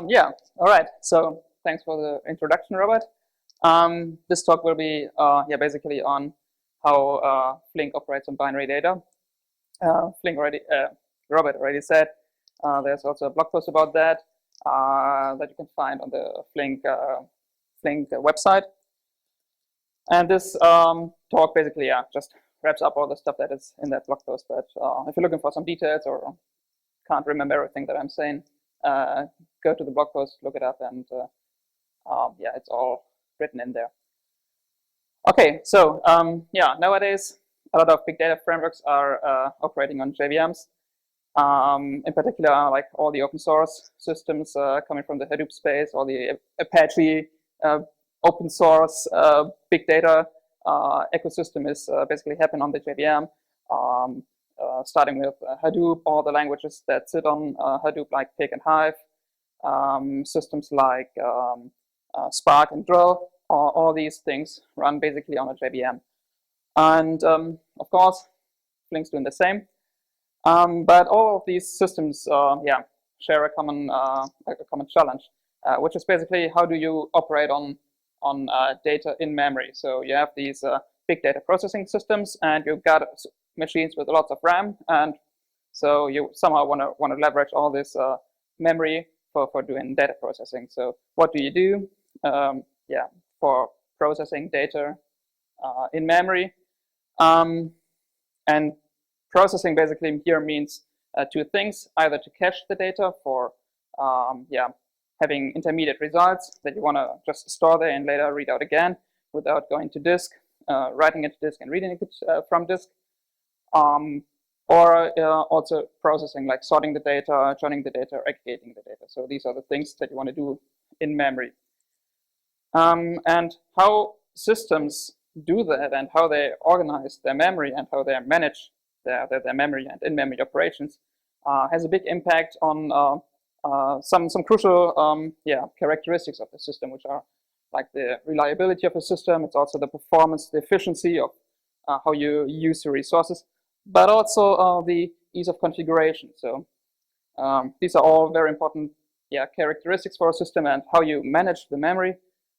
Yeah, all right. So thanks for the introduction, Robert. This talk will be basically on how Flink operates on binary data. Robert already said there's also a blog post about that that you can find on the Flink website. And this talk basically just wraps up all the stuff that is in that blog post. But if you're looking for some details or can't remember everything that I'm saying, go to the blog post, look it up, and it's all written in there. Okay, so nowadays a lot of big data frameworks are operating on JVMs. In particular, like all the open source systems coming from the Hadoop space, or the Apache open source big data ecosystem is basically happening on the JVM. Starting with Hadoop, all the languages that sit on Hadoop, like Pig and Hive, systems like Spark and Drill, all these things run basically on a JVM. And of course, Flink's doing the same. But all of these systems, share a common challenge, which is basically how do you operate on data in memory. So you have these big data processing systems, and you've got machines with lots of RAM, and so you somehow want to leverage all this memory for doing data processing. So what do you do? For processing data in memory, and processing basically here means two things: either to cache the data for having intermediate results that you want to just store there and later read out again without going to disk, writing it to disk and reading it from disk. Or also processing, like sorting the data, joining the data, aggregating the data. So these are the things that you want to do in memory. And how systems do that, and how they organize their memory, and how they manage their memory and in-memory operations has a big impact on some crucial characteristics of the system, which are like the reliability of the system. It's also the performance, the efficiency of how you use the resources, but also the ease of configuration. So these are all very important characteristics for a system, and how you manage the memory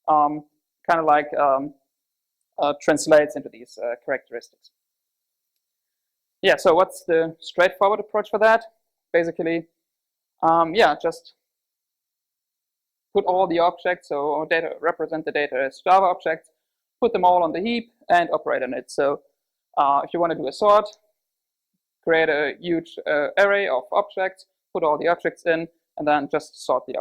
kind of like translates into these characteristics. Yeah, so what's the straightforward approach for that? Basically, just put all the objects, so data, represent the data as Java objects, put them all on the heap, and operate on it. So if you want to do a sort, create a huge array of objects, put all the objects in, and then just sort the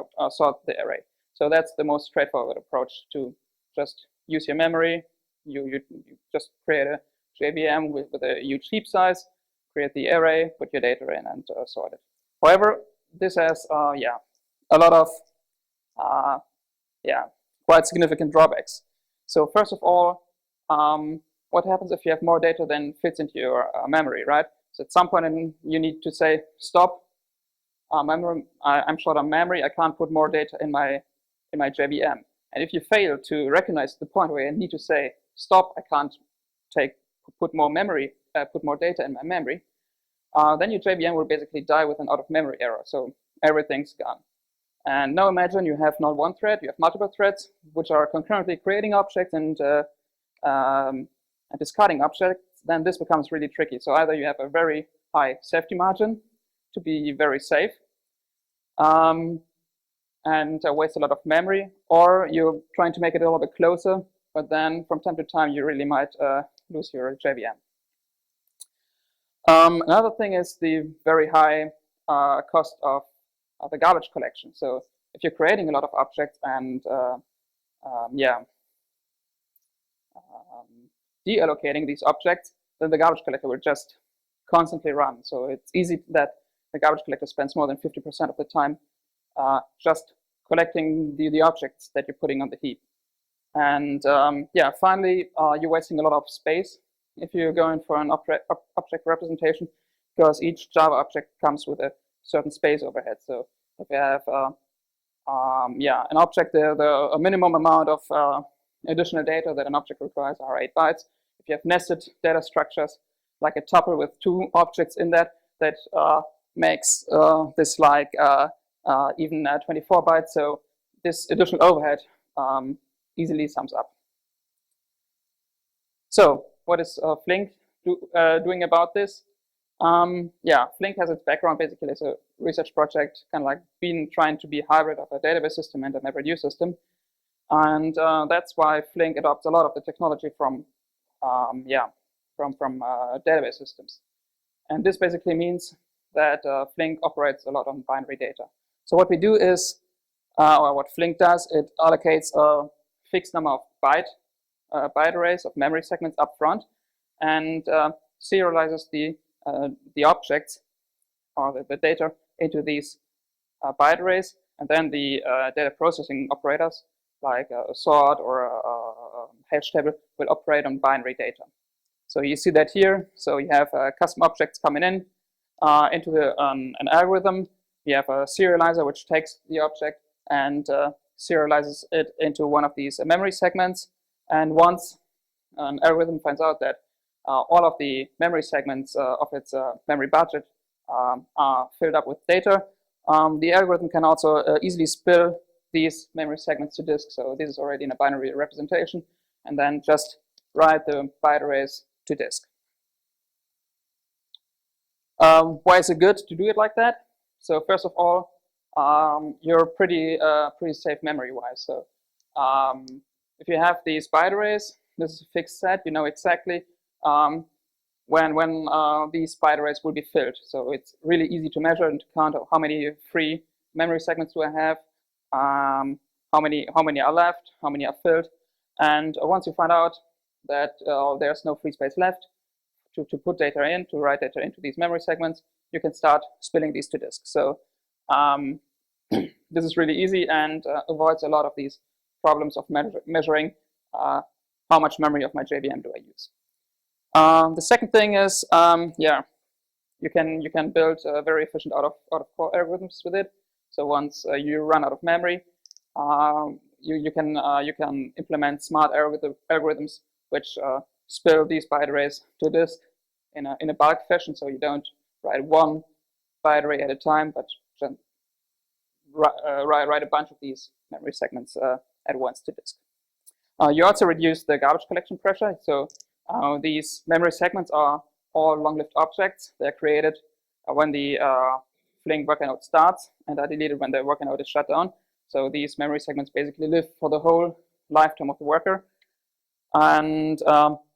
array. So that's the most straightforward approach to just use your memory. You just create a JVM with a huge heap size, create the array, put your data in, and sort it. However, this has a lot of quite significant drawbacks. So first of all, what happens if you have more data than fits into your memory, right? So at some point you need to say, stop, memory, I'm short on memory, I can't put more data in my JVM. And if you fail to recognize the point where you need to say, stop, I can't put more data in my memory, then your JVM will basically die with an out-of-memory error. So everything's gone. And now imagine you have not one thread, you have multiple threads, which are concurrently creating objects and discarding objects. Then this becomes really tricky. So either you have a very high safety margin to be very safe, and waste a lot of memory, or you're trying to make it a little bit closer, but then from time to time you really might lose your JVM. Another thing is the very high cost of the garbage collection. So if you're creating a lot of objects and deallocating these objects, then the garbage collector will just constantly run. So it's easy that the garbage collector spends more than 50% of the time just collecting the objects that you're putting on the heap. And finally, you're wasting a lot of space if you're going for an object representation, because each Java object comes with a certain space overhead. So if you have an object, a minimum amount of additional data that an object requires are 8 bytes. If you have nested data structures, like a tuple with 2 objects in that makes this like even 24 bytes. So this additional overhead easily sums up. So what is Flink doing about this? Yeah, Flink has its background basically as a research project, kind of like been trying to be a hybrid of a database system and a MapReduce system. And that's why Flink adopts a lot of the technology from database systems. And this basically means that Flink operates a lot on binary data. So what we do is, or what Flink does, it allocates a fixed number of byte arrays of memory segments up front, and serializes the objects or the data into these byte arrays, and then the data processing operators like a sort or a hash table will operate on binary data. So you see that here. So you have custom objects coming in into an algorithm. You have a serializer which takes the object and serializes it into one of these memory segments. And once an algorithm finds out that all of the memory segments of its memory budget are filled up with data, the algorithm can also easily spill these memory segments to disk. So this is already in a binary representation, and then just write the byte arrays to disk. Why is it good to do it like that? So first of all, you're pretty safe memory-wise. So if you have these byte arrays, this is a fixed set. You know exactly when these byte arrays will be filled. So it's really easy to measure and to count how many free memory segments do I have, how many are left, how many are filled, and once you find out that there's no free space left to put data in, to write data into these memory segments, you can start spilling these to disk. So this is really easy and avoids a lot of these problems of measuring how much memory of my JVM do I use. The second thing is, you can build very efficient out of core algorithms with it. So once you run out of memory, you can implement smart algorithms which spill these byte arrays to disk in a bulk fashion. So you don't write one byte array at a time, but just write a bunch of these memory segments at once to disk. You also reduce the garbage collection pressure. So these memory segments are all long-lived objects. They're created when the Flink worker node starts and are deleted when the worker node is shut down. So these memory segments basically live for the whole lifetime of the worker. And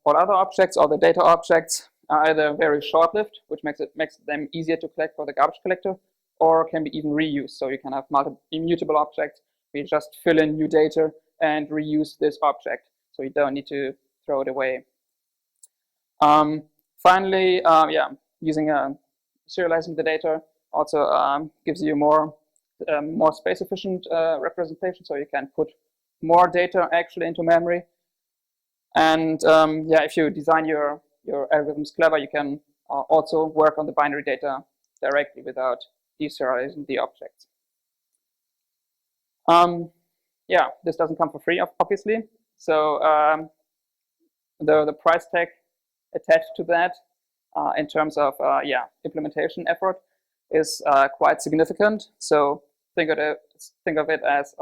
all other objects, or the data objects, are either very short-lived, which makes them easier to collect for the garbage collector, or can be even reused. So you can have multiple immutable objects where you just fill in new data and reuse this object. So you don't need to throw it away. Finally, using serializing the data also gives you more space-efficient representation. So you can put more data actually into memory. And if you design your algorithms clever, you can also work on the binary data directly without deserializing the objects. This doesn't come for free, obviously. So the price tag attached to that in terms of implementation effort is quite significant. So think of it as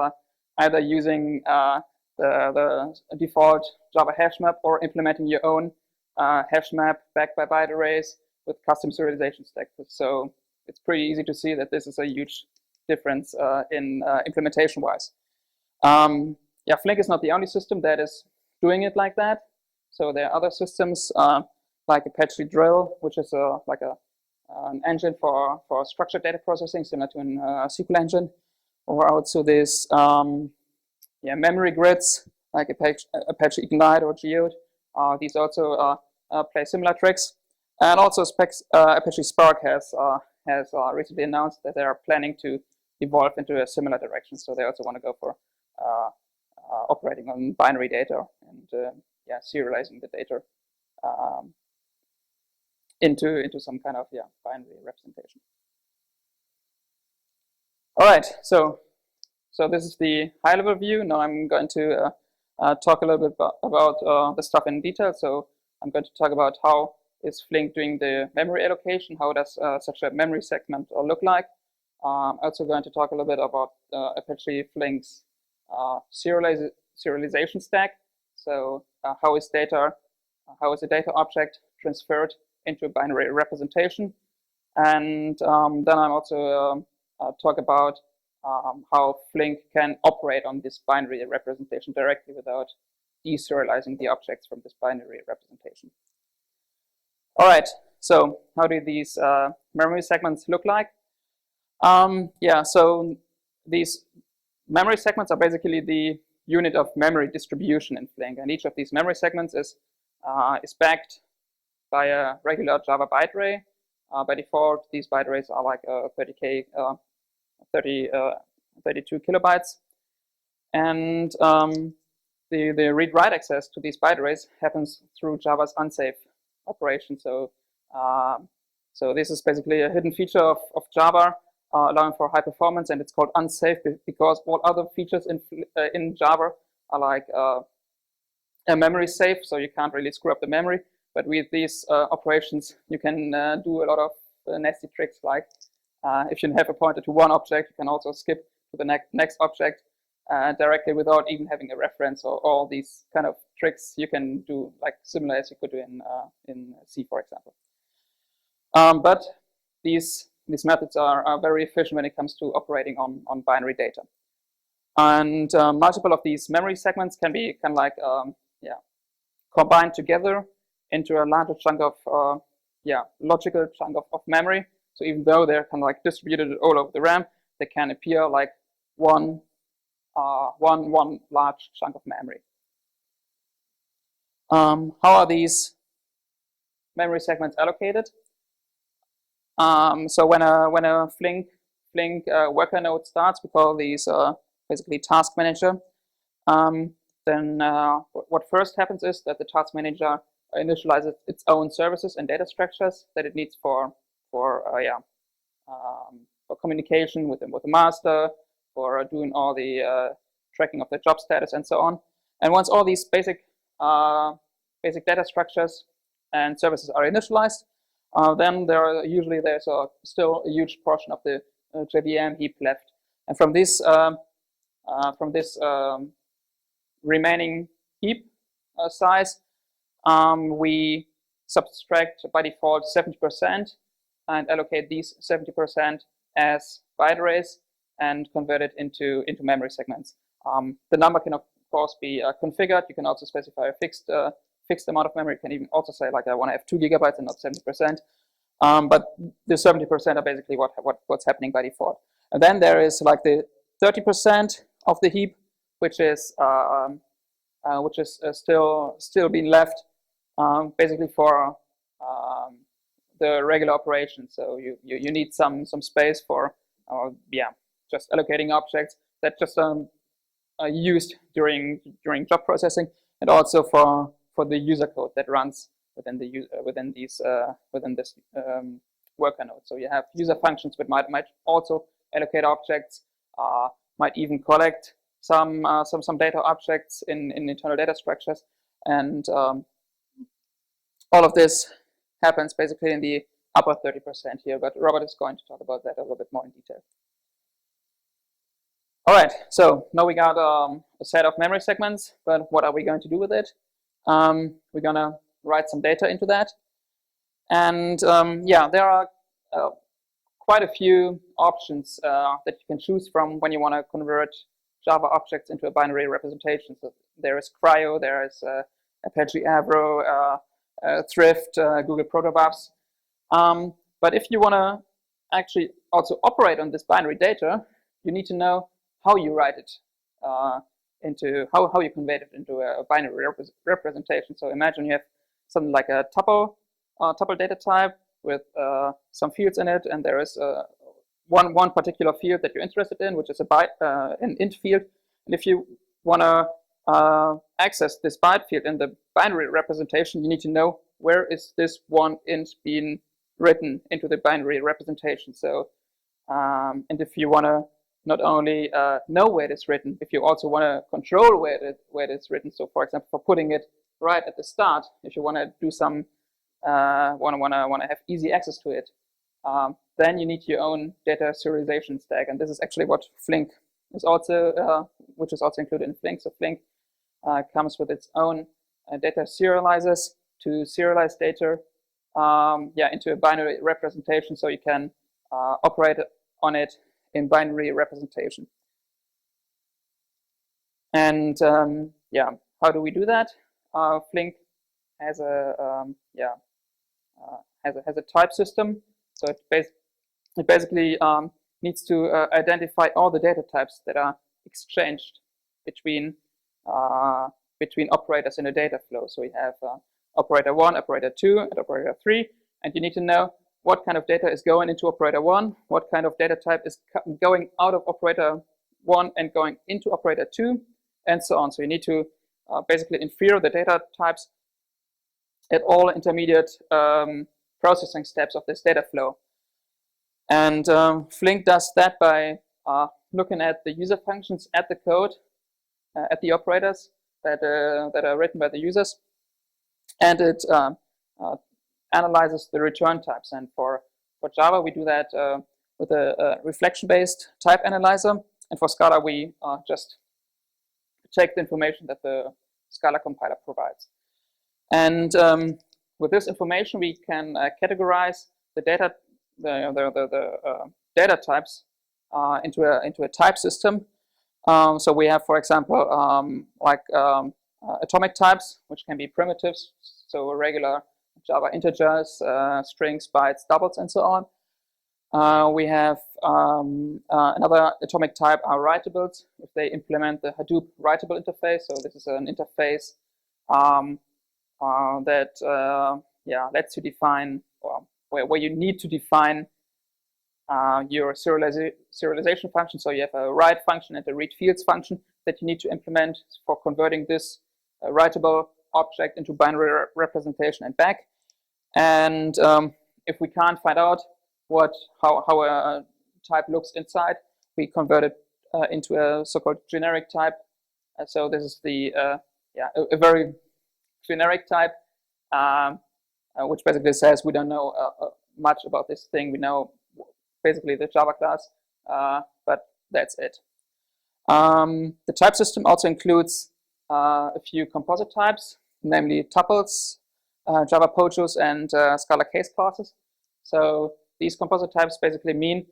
either using the default Java hash map or implementing your own hash map backed by byte arrays with custom serialization stacks. So it's pretty easy to see that this is a huge difference in implementation-wise. Flink is not the only system that is doing it like that. So there are other systems like Apache Drill, which is an engine for structured data processing, similar to an SQL engine, or also this memory grids like Apache Ignite or Geode. These also play similar tricks. And also Apache Spark has recently announced that they are planning to evolve into a similar direction. So they also want to go for operating on binary data and serializing the data into some kind of binary representation. All right, so this is the high-level view. Now I'm going to talk a little bit about the stuff in detail. So I'm going to talk about how is Flink doing the memory allocation, how does such a memory segment look like, Also going to talk a little bit about Apache Flink's serialization stack. So how is a data object transferred into a binary representation? And then I'm also talk about how Flink can operate on this binary representation directly without deserializing the objects from this binary representation. All right, so how do these memory segments look like? Yeah, so these memory segments are basically the unit of memory distribution in Flink, and each of these memory segments is backed by a regular Java byte array. By default, these byte arrays are like 32 kilobytes, and the read-write access to these byte arrays happens through Java's unsafe operation. So this is basically a hidden feature of Java, allowing for high performance, and it's called unsafe because all other features in Java are like memory safe, so you can't really screw up the memory. But with these operations, you can do a lot of nasty tricks, like if you have a pointer to one object, you can also skip to the next object directly without even having a reference, or all these kind of tricks you can do, like similar as you could do in C, for example. But these methods are very efficient when it comes to operating on binary data. And multiple of these memory segments can be kind of like combined together into a larger chunk of logical chunk of memory. So even though they're kind of like distributed all over the RAM, they can appear like one large chunk of memory. How are these memory segments allocated? So when a Flink worker node starts, we call these basically task manager. Then what first happens is that the task manager initializes its own services and data structures that it needs for communication with the master, for doing all the tracking of the job status and so on. And once all these basic data structures and services are initialized, then there's still a huge portion of the JVM heap left. And from this remaining heap size, we subtract by default 70% and allocate these 70% as byte arrays and convert it into memory segments. The number can of course be configured. You can also specify a fixed amount of memory. You can even also say like I want to have 2 gigabytes and not 70%. But the 70% are basically what's happening by default. And then there is like the 30% of the heap, which is still being left basically for the regular operation. So you need some space for just allocating objects that just are used during job processing, and also for the user code that runs within this worker node. So you have user functions that might also allocate objects, might even collect some data objects in internal data structures, and all of this happens basically in the upper 30% here. But Robert is going to talk about that a little bit more in detail. All right, so now we got a set of memory segments, but what are we going to do with it? We're gonna write some data into that, and there are quite a few options that you can choose from when you want to convert Java objects into a binary representation. So there is Cryo, there is Apache Avro, Thrift, Google Protobufs. But if you want to actually also operate on this binary data, you need to know how you write it into how you convert it into a binary representation. So imagine you have something like a tuple data type with some fields in it, and there is one particular field that you're interested in, which is an int field. And if you want to access this byte field in the binary representation, you need to know where is this one int being written into the binary representation. So and if you want to not only know where it is written, if you also want to control where it is written. So for example, for putting it right at the start, if you want to do some want to have easy access to it, then you need your own data serialization stack, and this is actually what Flink is also, which is also included in Flink. So Flink comes with its own data serializes to serialize data, into a binary representation, so you can operate on it in binary representation. And how do we do that? Flink has a has a type system, so it basically needs to identify all the data types that are exchanged between operators in a data flow. So we have operator 1, operator 2, and operator 3, and you need to know what kind of data is going into operator 1, what kind of data type is going out of operator 1 and going into operator 2, and so on. So you need to basically infer the data types at all intermediate processing steps of this data flow. And Flink does that by looking at the user functions at the code, at the operators that are written by the users, and it analyzes the return types. And for Java, we do that with a reflection-based type analyzer, and for Scala, we just check the information that the Scala compiler provides. And with this information, we can categorize the data, data types into a type system. So we have, for example, atomic types, which can be primitives, so regular Java integers, strings, bytes, doubles, and so on. We have another atomic type are writables, if they implement the Hadoop writable interface. So this is an interface that lets you define, where you need to define your serialization function. So you have a write function and a read fields function that you need to implement for converting this writable object into binary representation and back. And if we can't find out how a type looks inside, we convert it into a so-called generic type. So this is a very generic type, which basically says we don't know much about this thing. We know basically the Java class, but that's it. The type system also includes a few composite types, namely tuples, Java pochos, and Scala case classes. So these composite types basically mean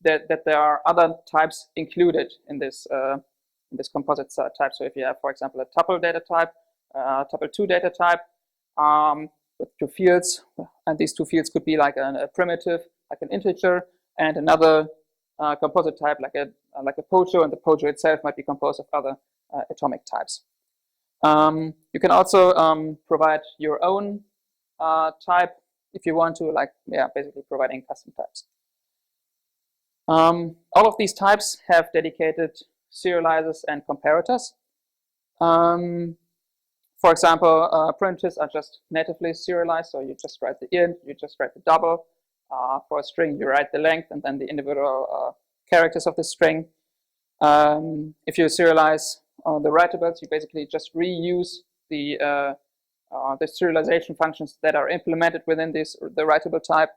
that there are other types included in this composite type. So if you have, for example, a tuple data type, tuple2 data type with two fields, and these two fields could be like a primitive, like an integer, and another composite type like a pocho, and the pocho itself might be composed of other atomic types. You can also provide your own type if you want to, basically providing custom types. All of these types have dedicated serializers and comparators. For example, primitives are just natively serialized, so you just write the int, you just write the double. For a string, you write the length and then the individual characters of the string. If you serialize the writables, you basically just reuse the serialization functions that are implemented within the writable type.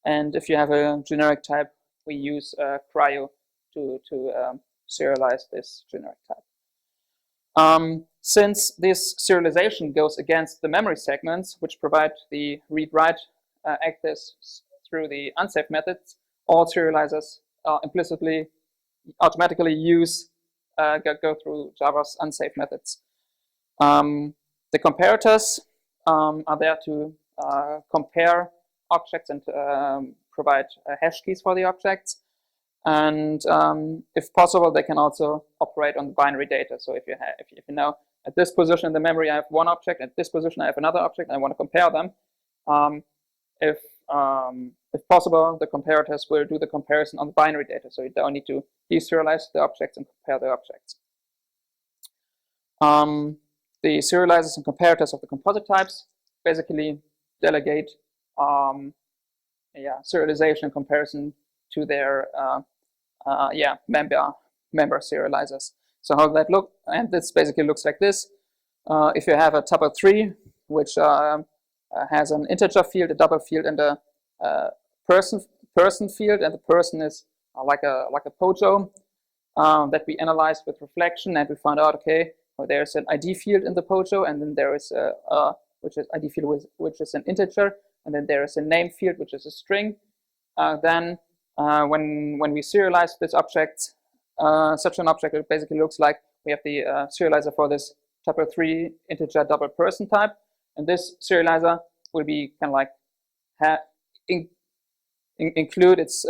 And if you have a generic type, we use cryo to serialize this generic type. Since this serialization goes against the memory segments, which provide the read-write access through the unsafe methods, all serializers implicitly automatically go through Java's unsafe methods. The comparators are there to compare objects and provide hash keys for the objects. And if possible, they can also operate on the binary data. So if you know at this position in the memory I have one object, at this position I have another object, and I want to compare them. If possible, the comparators will do the comparison on the binary data. So you don't need to deserialize the objects and compare the objects. The serializers and comparators of the composite types basically delegate serialization and comparison to their member serializers. So how does that look? And this basically looks like this. If you have a tuple3, which has an integer field, a double field, and a person person field, and the person is like a POJO that we analyzed with reflection, and we found out, okay, well, there's an ID field in the POJO, and then there is which is ID field which is an integer, and then there is a name field which is a string. Then when we serialize this object, such an object, it basically looks like we have the serializer for this tuple3 integer double person type, and this serializer will be kind of like include its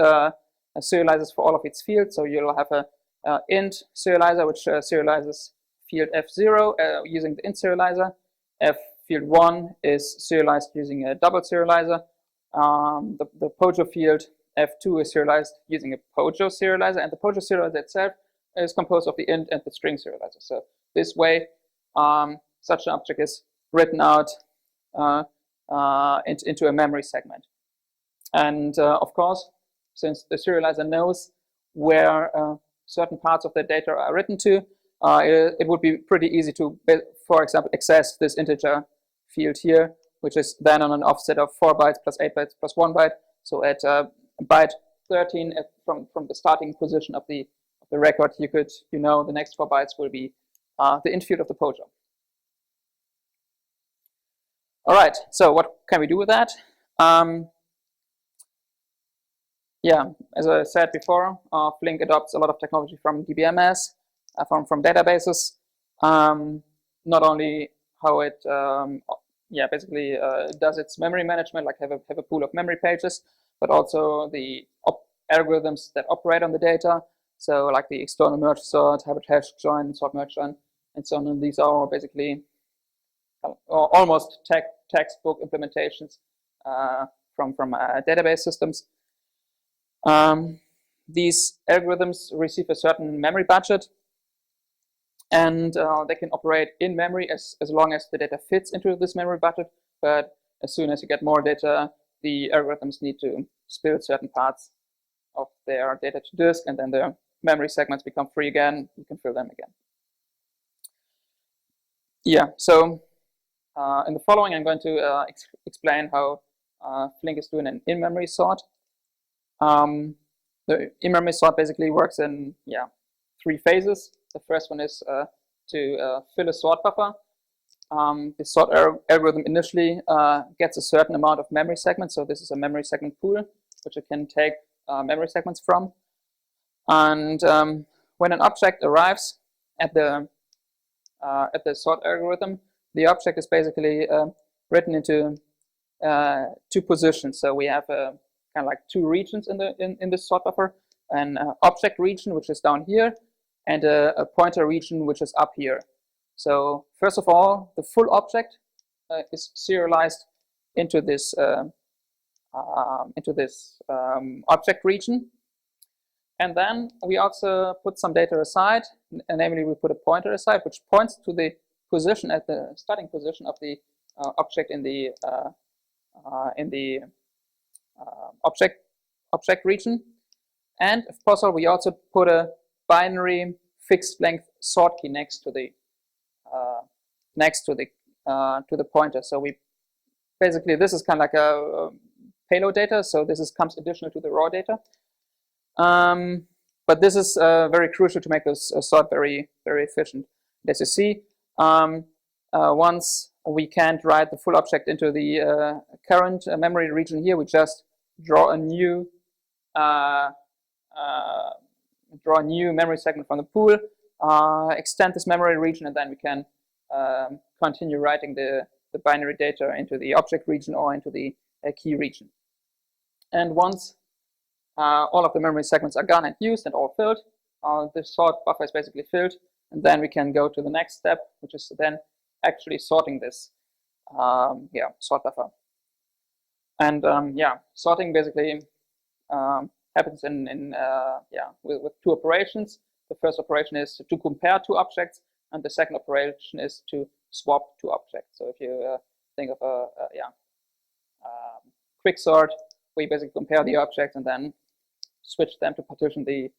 serializes for all of its fields. So you'll have a int serializer which serializes field f0 using the int serializer. F field 1 is serialized using a double serializer. The POJO field f2 is serialized using a POJO serializer, and the POJO serializer itself is composed of the int and the string serializer. So this way, such an object is written out into a memory segment. And of course, since the serializer knows where certain parts of the data are written to, it would be pretty easy to, for example, access this integer field here, which is then on an offset of 4 bytes plus 8 bytes plus 1 byte. So at byte 13 from the starting position of the record, you know the next 4 bytes will be the int field of the POJO. All right, so what can we do with that? Yeah, as I said before, Flink adopts a lot of technology from JVM-based, from databases. Not only how it basically does its memory management, like have a pool of memory pages, but also the algorithms that operate on the data. So like the external merge sort, habit hash join, sort merge join, and so on. And these are basically almost textbook implementations from database systems. These algorithms receive a certain memory budget, and they can operate in memory as long as the data fits into this memory budget. But as soon as you get more data, the algorithms need to spill certain parts of their data to disk, and then the memory segments become free again. You can fill them again. Yeah, so in the following, I'm going to explain how Flink is doing an in-memory sort. The in-memory sort basically works in 3 phases. The first one is to fill a sort buffer. The sort algorithm initially gets a certain amount of memory segments. So this is a memory segment pool, which it can take memory segments from. And when an object arrives at the sort algorithm, the object is basically written into 2 positions. So we have kind of like 2 regions in this sort buffer: an object region, which is down here, and a pointer region, which is up here. So first of all, the full object is serialized into this object region, and then we also put some data aside. Namely, we put a pointer aside, which points to the position at the starting position of the object in the object region. And if possible, we also put a binary fixed length sort key next to the pointer. So we basically, this is kind of like a payload data. So this comes additional to the raw data. But this is very crucial to make this sort very, very efficient. As you see, once we can't write the full object into the current memory region here, we just draw a new memory segment from the pool, extend this memory region, and then we can continue writing the binary data into the object region or into the key region. And once all of the memory segments are gone and used and all filled, the sort buffer is basically filled, and then we can go to the next step, which is then actually sorting this sort buffer. And sorting basically happens with 2 operations. The first operation is to compare 2 objects, and the second operation is to swap 2 objects. So if you think of a quick sort, we basically compare the objects and then switch them to partition the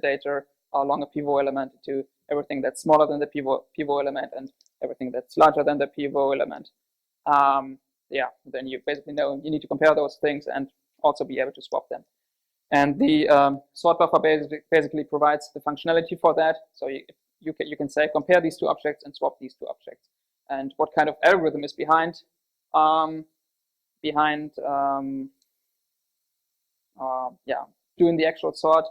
data along a pivot element to everything that's smaller than the pivot element and everything that's larger than the pivot element. Then you basically know you need to compare those things, and also be able to swap them. And the sort buffer basically provides the functionality for that. So you can say compare these two objects and swap these two objects. And what kind of algorithm is behind doing the actual sort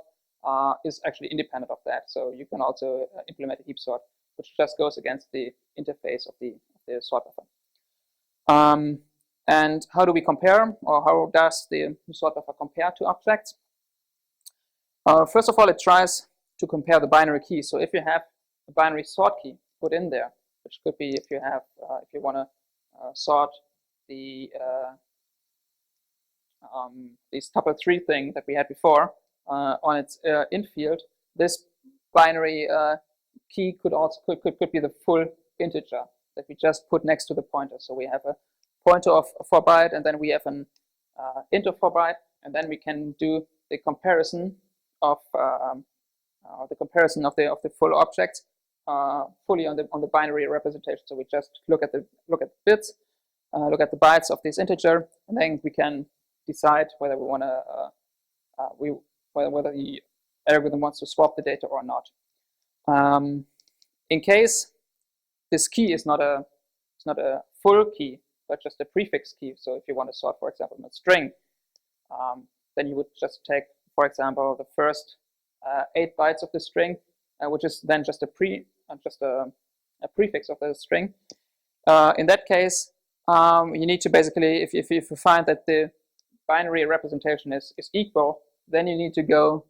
is actually independent of that. So you can also implement a heap sort, which just goes against the interface of the sort buffer. And how do we compare, or how does the sort buffer compare to objects? First of all, it tries to compare the binary key. So if you have a binary sort key put in there, which could be if you want to sort the this tuple 3 thing that we had before on its int field, this binary key could be the full integer that we just put next to the pointer. So we have a pointer of 4 byte, and then we have an int of 4 byte, and then we can do the comparison of the full object fully on the binary representation. So we just look at the bits, look at the bytes of this integer, and then we can decide whether we want to whether the algorithm wants to swap the data or not. In case this key is not a full key, but just a prefix key. So if you want to sort, for example, in a string, then you would just take, for example, the first 8 bytes of the string, which is then just a prefix of the string. In that case, you need to basically, if you find that the binary representation is equal, then you need to go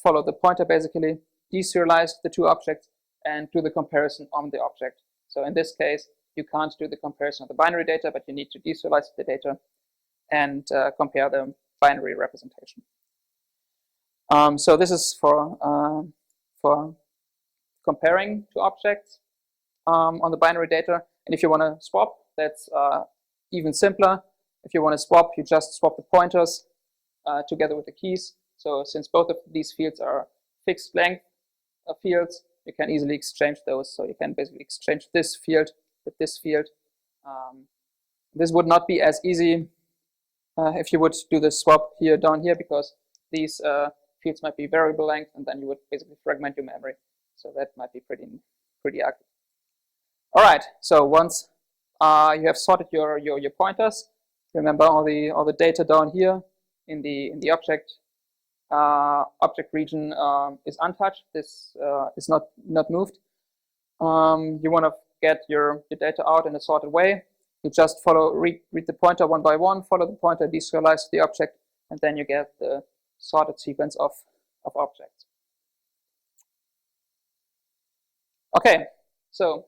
follow the pointer, basically deserialize the two objects and do the comparison on the object. So in this case, you can't do the comparison of the binary data, but you need to deserialize the data and compare the binary representation. So this is for comparing two objects on the binary data. And if you want to swap, that's even simpler. If you want to swap, you just swap the pointers together with the keys. So since both of these fields are fixed length fields, you can easily exchange those. So you can basically exchange this field with this field. This would not be as easy if you would do the swap here down here, because these fields might be variable length, and then you would basically fragment your memory. So that might be pretty ugly. All right. So once you have sorted your pointers, remember all the data down here in the object region is untouched. This is not moved. You want to get your data out in a sorted way. You just read the pointer one by one, follow the pointer, deserialize the object, and then you get the sorted sequence of objects. Okay, so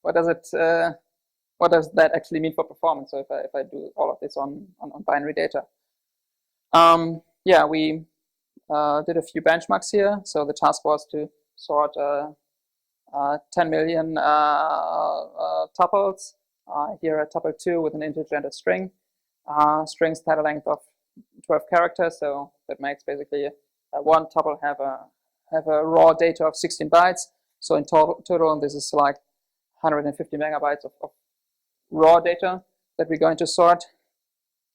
what does that actually mean for performance? So if I do all of this on binary data, yeah, we did a few benchmarks here. So the task was to sort 10 million tuples. Here a tuple 2 with an integer and a string. Strings had a length of 12 characters, so that makes basically one tuple have a raw data of 16 bytes. So in total, this is like 150 megabytes of raw data that we're going to sort.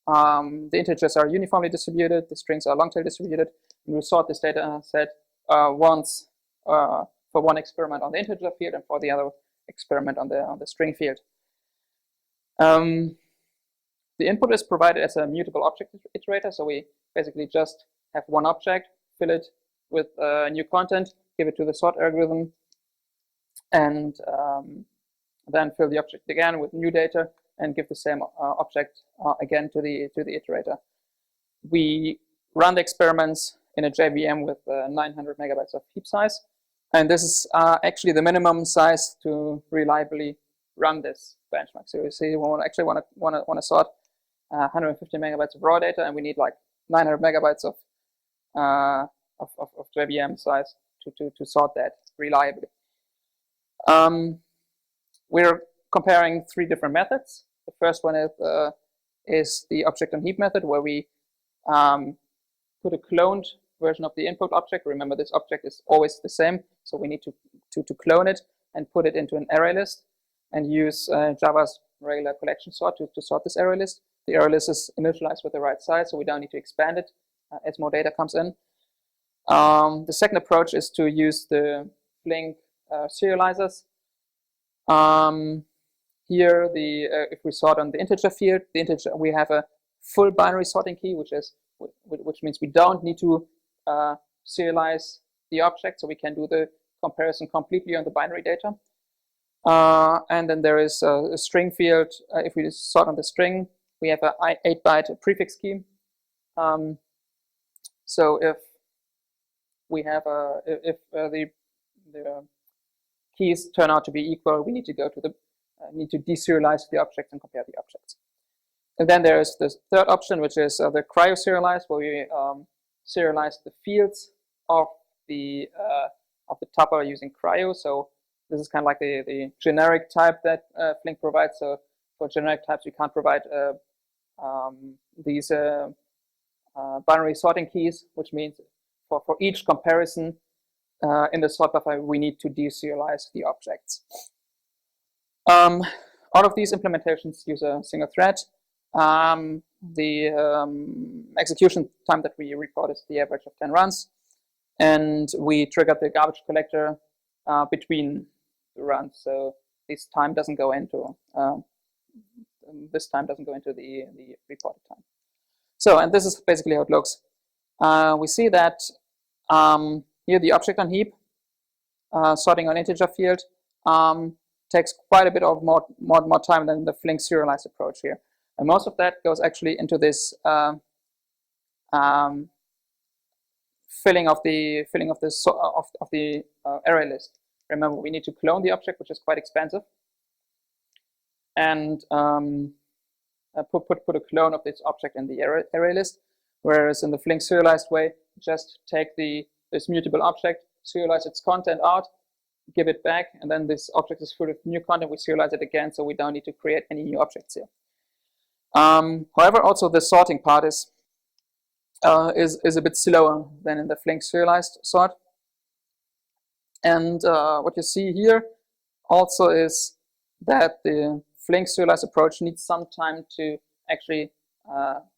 The integers are uniformly distributed, the strings are long tail distributed, and we sort this data set once for one experiment on the integer field and for the other experiment on the string field. The input is provided as a mutable object iterator, so we basically just have one object, fill it with new content, give it to the sort algorithm, and then fill the object again with new data and give the same object again to the iterator. We run the experiments in a JVM with 900 megabytes of heap size, and this is actually the minimum size to reliably run this benchmark. So you see, we actually want to sort 150 megabytes of raw data, and we need like 900 megabytes of JVM size to sort that reliably. We're comparing 3 different methods. The first one is the object on heap method, where we put a cloned version of the input object. Remember, this object is always the same, so we need to clone it and put it into an array list and use Java's regular collection sort to sort this array list. the array list is initialized with the right size, so we don't need to expand it as more data comes in. The second approach is to use the Flink serializes. Here, if we sort on the integer field, we have a full binary sorting key, which means we don't need to serialize the object, so we can do the comparison completely on the binary data. And then there is a string field. If we sort on the string, we have an 8-byte prefix key. So if we have the keys turn out to be equal, we need to go to the deserialize the objects and compare the objects. And then there is the third option, which is the cryo-serialize, where we serialize the fields of the tuple using cryo. So this is kind of like the generic type that Flink provides. So for generic types, we can't provide these binary sorting keys, which means for each comparison in the sort buffer, we need to deserialize the objects. All of these implementations use a single thread. The execution time that we report is the average of 10 runs, and we triggered the garbage collector between the runs. So this time doesn't go into the reported time. So, and this is basically how it looks. We see that here the object on heap sorting on integer field takes quite a bit of more time than the Flink serialized approach here, and most of that goes actually into this filling of the array list. Remember, we need to clone the object, which is quite expensive, and put a clone of this object in the array list. Whereas in the Flink serialized way, just take this mutable object, serialize its content out, give it back, and then this object is full of new content. We serialize it again, so we don't need to create any new objects here. However, also the sorting part is a bit slower than in the Flink serialized sort. And what you see here also is that the Flink serialized approach needs some time to actually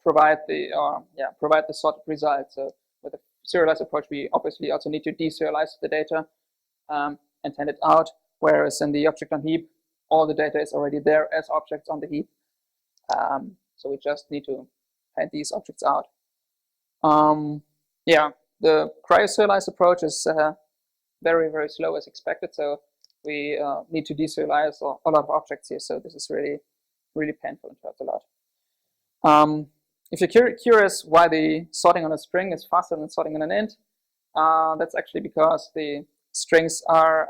provide the sorted result. So with the serialized approach, we obviously also need to deserialize the data and send it out. Whereas in the object on heap, all the data is already there as objects on the heap. So we just need to hand these objects out. The cryo-serialized approach is very, very slow as expected. So we need to deserialize a lot of objects here. So this is really, really painful and hurts a lot. If you're curious why the sorting on a string is faster than sorting on an int, that's actually because the strings are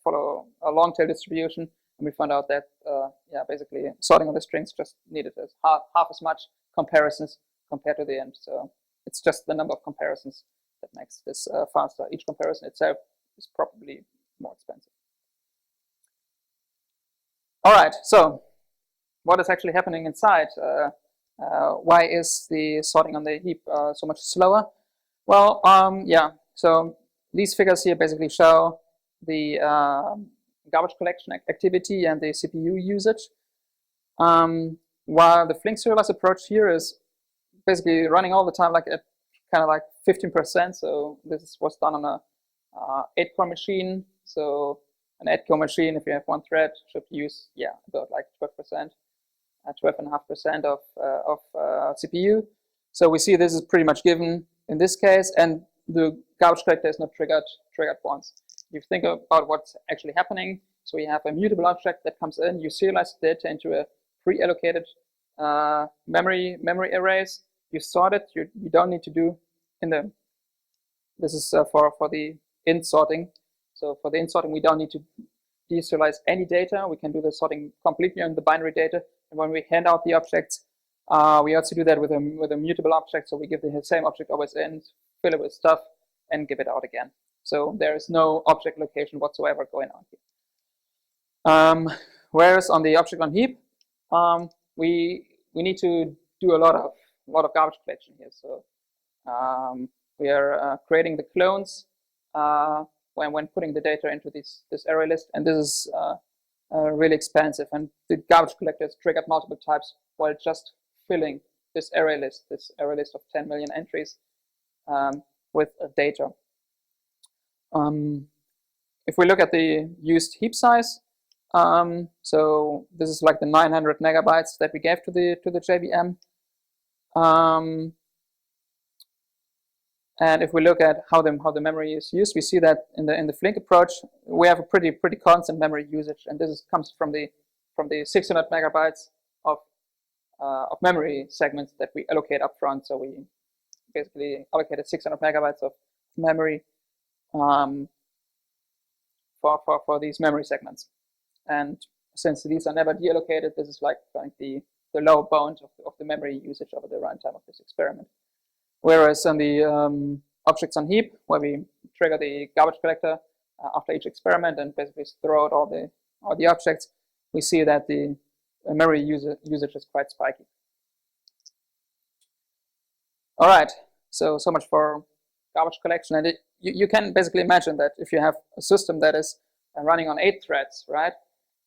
follow a long tail distribution, and we found out that basically sorting on the strings just needed half as much comparisons compared to the int. So it's just the number of comparisons that makes this faster. Each comparison itself is probably more expensive. All right, so what is actually happening inside? Why is the sorting on the heap so much slower? Well, so these figures here basically show the garbage collection activity and the CPU usage. While the Flink serialized approach here is basically running all the time like at kind of like 15%. So this was done on a 8-core machine. So an 8-core machine, if you have one thread, should use about like 12%, 12.5% of CPU. So we see this is pretty much given in this case, and the garbage collector is not triggered once. You think about what's actually happening. So you have a mutable object that comes in, you serialize the data into a pre-allocated memory arrays. You sort it. You don't need to do this is for the int sorting. So for the int sorting, we don't need to deserialize any data. We can do the sorting completely on the binary data. And when we hand out the objects, we also do that with a mutable object. So we give the same object always in, fill it with stuff, and give it out again. So there is no object location whatsoever going on here. Whereas on the object on heap, we need to do a lot of garbage collection here. So we are creating the clones when putting the data into this array list, and this is really expensive. And the garbage collector is triggered multiple times while just filling this array list of 10 million entries with data. If we look at the used heap size, so this is like the 900 megabytes that we gave to the JVM. And if we look at how the memory is used, we see that in the Flink approach we have a pretty constant memory usage, and this comes from the 600 megabytes of memory segments that we allocate up front. So we basically allocated 600 megabytes of memory for these memory segments. And since these are never deallocated, this is like the lower bound of the memory usage over the runtime of this experiment. Whereas on the objects on heap, where we trigger the garbage collector after each experiment and basically throw out all the objects, we see that the memory usage is quite spiky. All right, so much for garbage collection. And you can basically imagine that if you have a system that is running on 8 threads, right,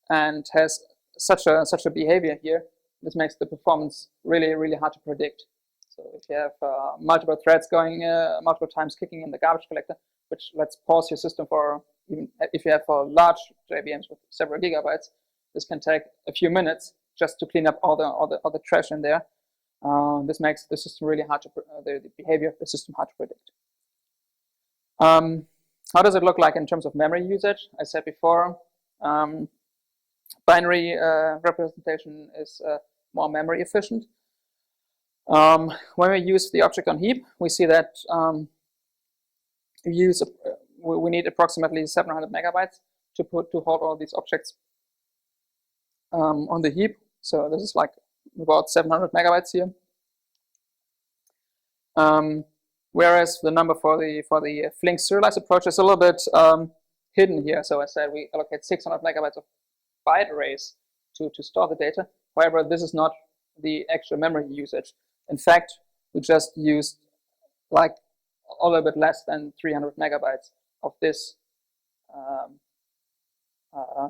and has such a behavior here, this makes the performance really hard to predict. So if you have multiple threads going multiple times kicking in the garbage collector, which let's pause your system for, even if you have large JVMs with several gigabytes, this can take a few minutes just to clean up all the trash in there. This makes the system really hard to the behavior of the system hard to predict. How does it look like in terms of memory usage? I said before, binary representation is more memory efficient. When we use the object on heap, we see that we need approximately 700 megabytes to hold all these objects on the heap. So this is like about 700 megabytes here. Whereas the number for the Flink serialized approach is a little bit hidden here. So I said we allocate 600 megabytes of byte arrays to store the data. However, this is not the actual memory usage. In fact, we just used like a little bit less than 300 megabytes of this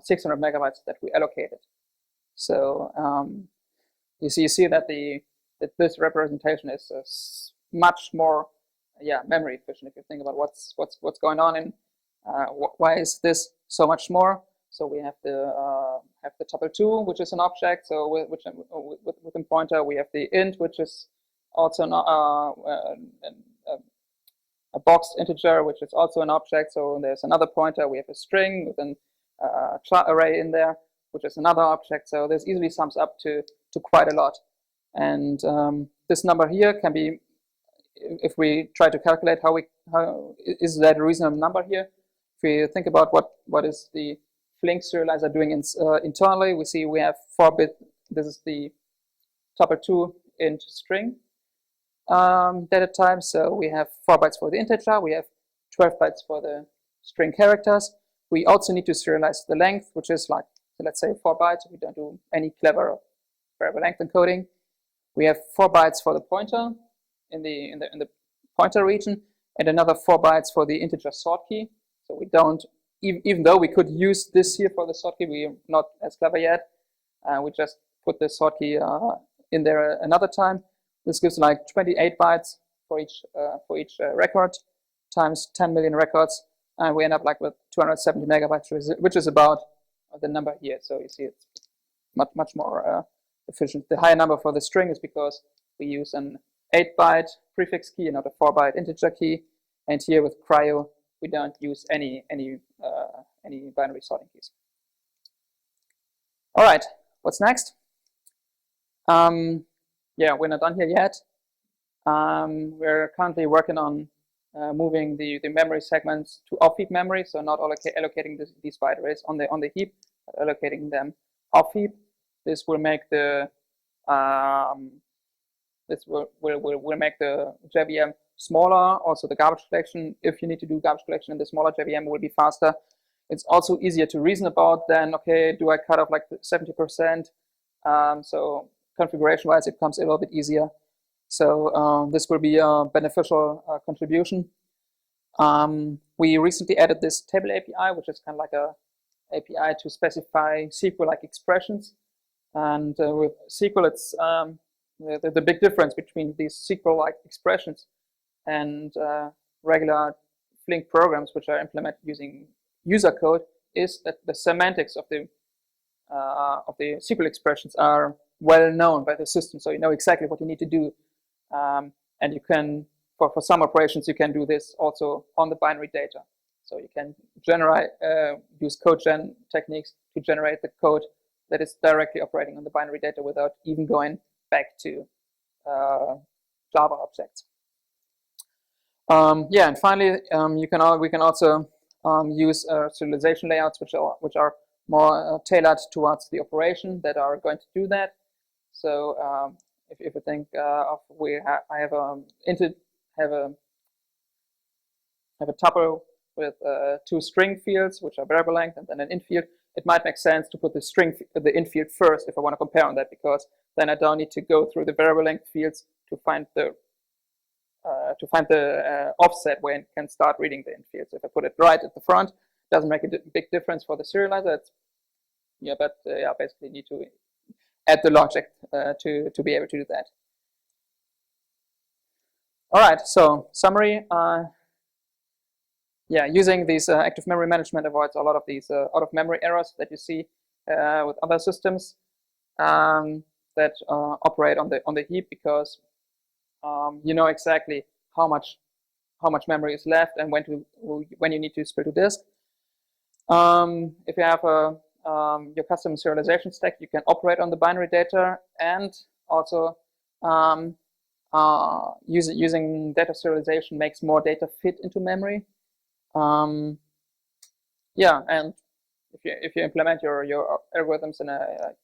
600 megabytes that we allocated. So you see that this representation is much more memory efficient if you think about what's going on and why is this so much more. So we have the tuple 2, which is an object. So within pointer, we have the int, which is also a boxed integer, which is also an object. So there's another pointer. We have a string with an array in there, which is another object. So this easily sums up to quite a lot. And this number here can be, if we try to calculate how is that a reasonable number here? If we think about what is the Flink serializer doing internally, we see we have 4-bit. This is the tuple 2 int string data type. So we have 4 bytes for the integer. We have 12 bytes for the string characters. We also need to serialize the length, which is like, so let's say 4 bytes. We don't do any clever variable length encoding. We have 4 bytes for the pointer in the pointer region, and another 4 bytes for the integer sort key. So we don't, even though we could use this here for the sort key, we're not as clever yet. We just put the sort key in there another time. This gives like 28 bytes for each record times 10 million records, and we end up like with 270 megabytes, which is about the number here. So you see it's much more efficient. The higher number for the string is because we use an 8-byte prefix key and not a 4-byte integer key. And here with cryo, we don't use any binary sorting keys. All right, what's next? We're not done here yet. We're currently working on moving the memory segments to off-heap memory, so not allocating these byte arrays on the heap, but allocating them off-heap. This will make the will make the JVM smaller. Also, the garbage collection, if you need to do garbage collection in the smaller JVM, will be faster. It's also easier to reason about than, okay, do I cut off like 70%? So configuration-wise, it becomes a little bit easier. So this will be a beneficial contribution. We recently added this table API, which is kind of like a API to specify SQL-like expressions. And with SQL, it's the big difference between these SQL-like expressions and regular Flink programs, which are implemented using user code, is that the semantics of the SQL expressions are well known by the system, so you know exactly what you need to do, and you can, for some operations, you can do this also on the binary data. So you can generate, use code gen techniques to generate the code that is directly operating on the binary data without even going back to Java objects. Yeah, and finally, we can also use serialization layouts, which are more tailored towards the operation that are going to do that. So if you think of I have a tuple with two string fields, which are variable length, and then an int field, it might make sense to put the int field first if I want to compare on that, because then I don't need to go through the variable length fields to find the offset where I can start reading the int fields. If I put it right at the front, it doesn't make a big difference for the serializer. Basically need to add the logic to be able to do that. All right, so summary. Yeah, using these active memory management avoids a lot of these out-of-memory errors that you see with other systems that operate on the heap, because you know exactly how much memory is left and when you need to split to disk. If you have your custom serialization stack, you can operate on the binary data, and also using data serialization makes more data fit into memory. Yeah, and if you implement your algorithms in a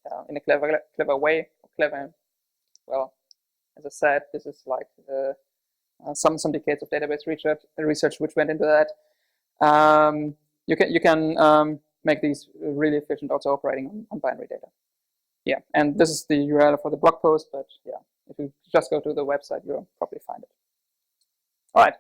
clever way, well, as I said, this is like some decades of database research which went into that. You can make these really efficient, also operating on binary data. Yeah, and this is the URL for the blog post, but yeah, if you just go to the website, you'll probably find it. All right.